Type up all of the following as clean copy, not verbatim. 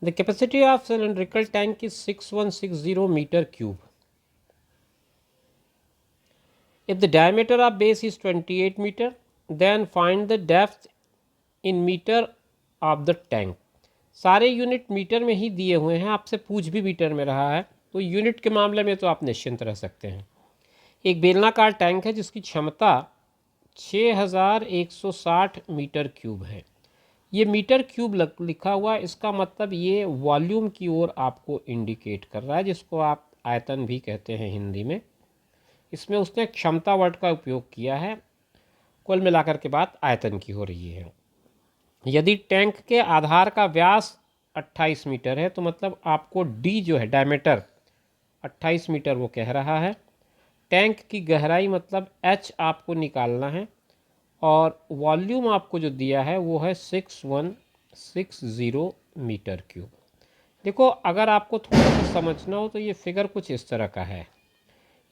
The capacity of cylindrical tank is 6160 metre cube. If the diameter of base is 28 meter, then find the depth in meter of the tank. सारे unit metre में ही दिए हुए हैं, आपसे पूछ भी metre में रहा है, तो यूनिट के मामले में तो आप निश्चिंत रह सकते हैं. एक बेलनाकार टैंक है जिसकी क्षमता 6160 मीटर क्यूब है. ये मीटर क्यूब लिखा हुआ है, इसका मतलब ये वॉल्यूम की ओर आपको इंडिकेट कर रहा है, जिसको आप आयतन भी कहते हैं हिंदी में. इसमें उसने क्षमता वर्ड का उपयोग किया है. कुल मिलाकर के बात आयतन की हो रही है. यदि टैंक के आधार का व्यास 28 मीटर है तो मतलब आपको डी जो है डायमीटर 28 मीटर वो कह रहा है. टैंक की गहराई मतलब एच आपको निकालना है और वॉल्यूम आपको जो दिया है वो है 6160 मीटर क्यूब. देखो, अगर आपको थोड़ा सा समझना हो तो ये फिगर कुछ इस तरह का है.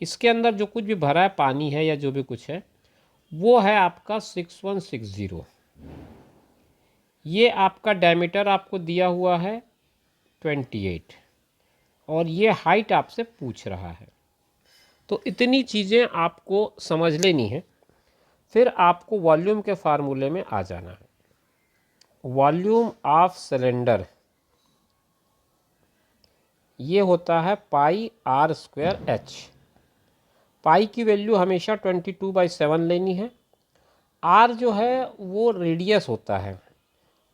इसके अंदर जो कुछ भी भरा है, पानी है या जो भी कुछ है, वो है आपका 6160. ये आपका डायमीटर आपको दिया हुआ है 28 और ये हाइट आपसे पूछ रहा है. तो इतनी चीज़ें आपको समझ लेनी है. फिर आपको वॉल्यूम के फार्मूले में आ जाना है. वॉल्यूम ऑफ सिलेंडर ये होता है पाई आर स्क्वायर एच. पाई की वैल्यू हमेशा 22/7 लेनी है. आर जो है वो रेडियस होता है.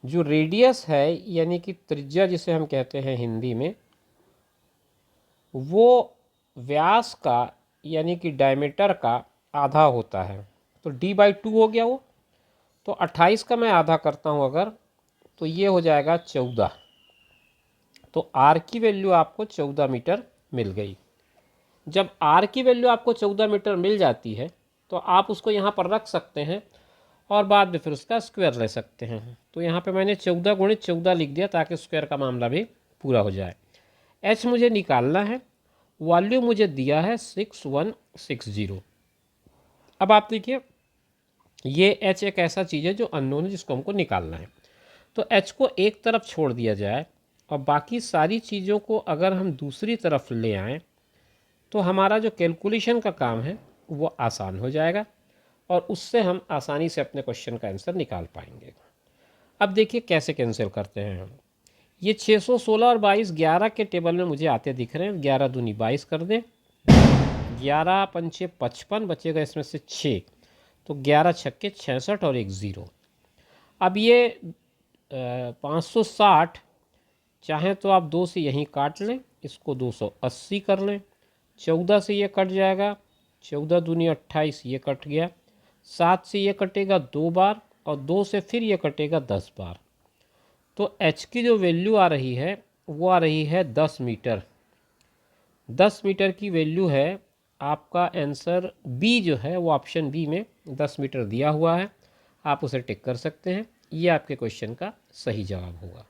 जो रेडियस है यानी कि त्रिज्या जिसे हम कहते हैं हिंदी में, वो व्यास का यानी कि डायमीटर का आधा होता है. तो d/2 हो गया वो. तो 28 का मैं आधा करता हूँ अगर, तो ये हो जाएगा 14. तो r की वैल्यू आपको 14 मीटर मिल गई. जब r की वैल्यू आपको 14 मीटर मिल जाती है तो आप उसको यहाँ पर रख सकते हैं और बाद में फिर उसका स्क्वायर ले सकते हैं. तो यहाँ पे मैंने 14 गुणित 14 लिख दिया ताकि स्क्वायर का मामला भी पूरा हो जाए. h मुझे निकालना है, वॉल्यूम मुझे दिया है 6160. अब आप देखिए, ये h एक ऐसा चीज़ है जो अननोन है जिसको हमको निकालना है. तो h को एक तरफ छोड़ दिया जाए और बाकी सारी चीज़ों को अगर हम दूसरी तरफ ले आएँ तो हमारा जो कैलकुलेशन का काम है वो आसान हो जाएगा और उससे हम आसानी से अपने क्वेश्चन का आंसर निकाल पाएंगे. अब देखिए कैसे कैंसिल करते हैं हम. ये 616 और 22 11 के टेबल में मुझे आते दिख रहे हैं. 11 दूनी 22 कर दें, 11 पंचे 55, बचेगा इसमें से 6. तो 11 छक्के 66 और एक 0. अब ये 560 चाहें तो आप 2 से यहीं काट लें, इसको 280 कर लें. 14 से ये कट जाएगा, 14 दूनी 28, ये कट गया. 7 से ये कटेगा 2 बार और 2 से फिर ये कटेगा 10 बार. तो h की जो वैल्यू आ रही है वो आ रही है 10 मीटर. 10 मीटर की वैल्यू है. आपका आंसर बी जो है वो ऑप्शन बी में 10 मीटर दिया हुआ है. आप उसे टिक कर सकते हैं. ये आपके क्वेश्चन का सही जवाब होगा.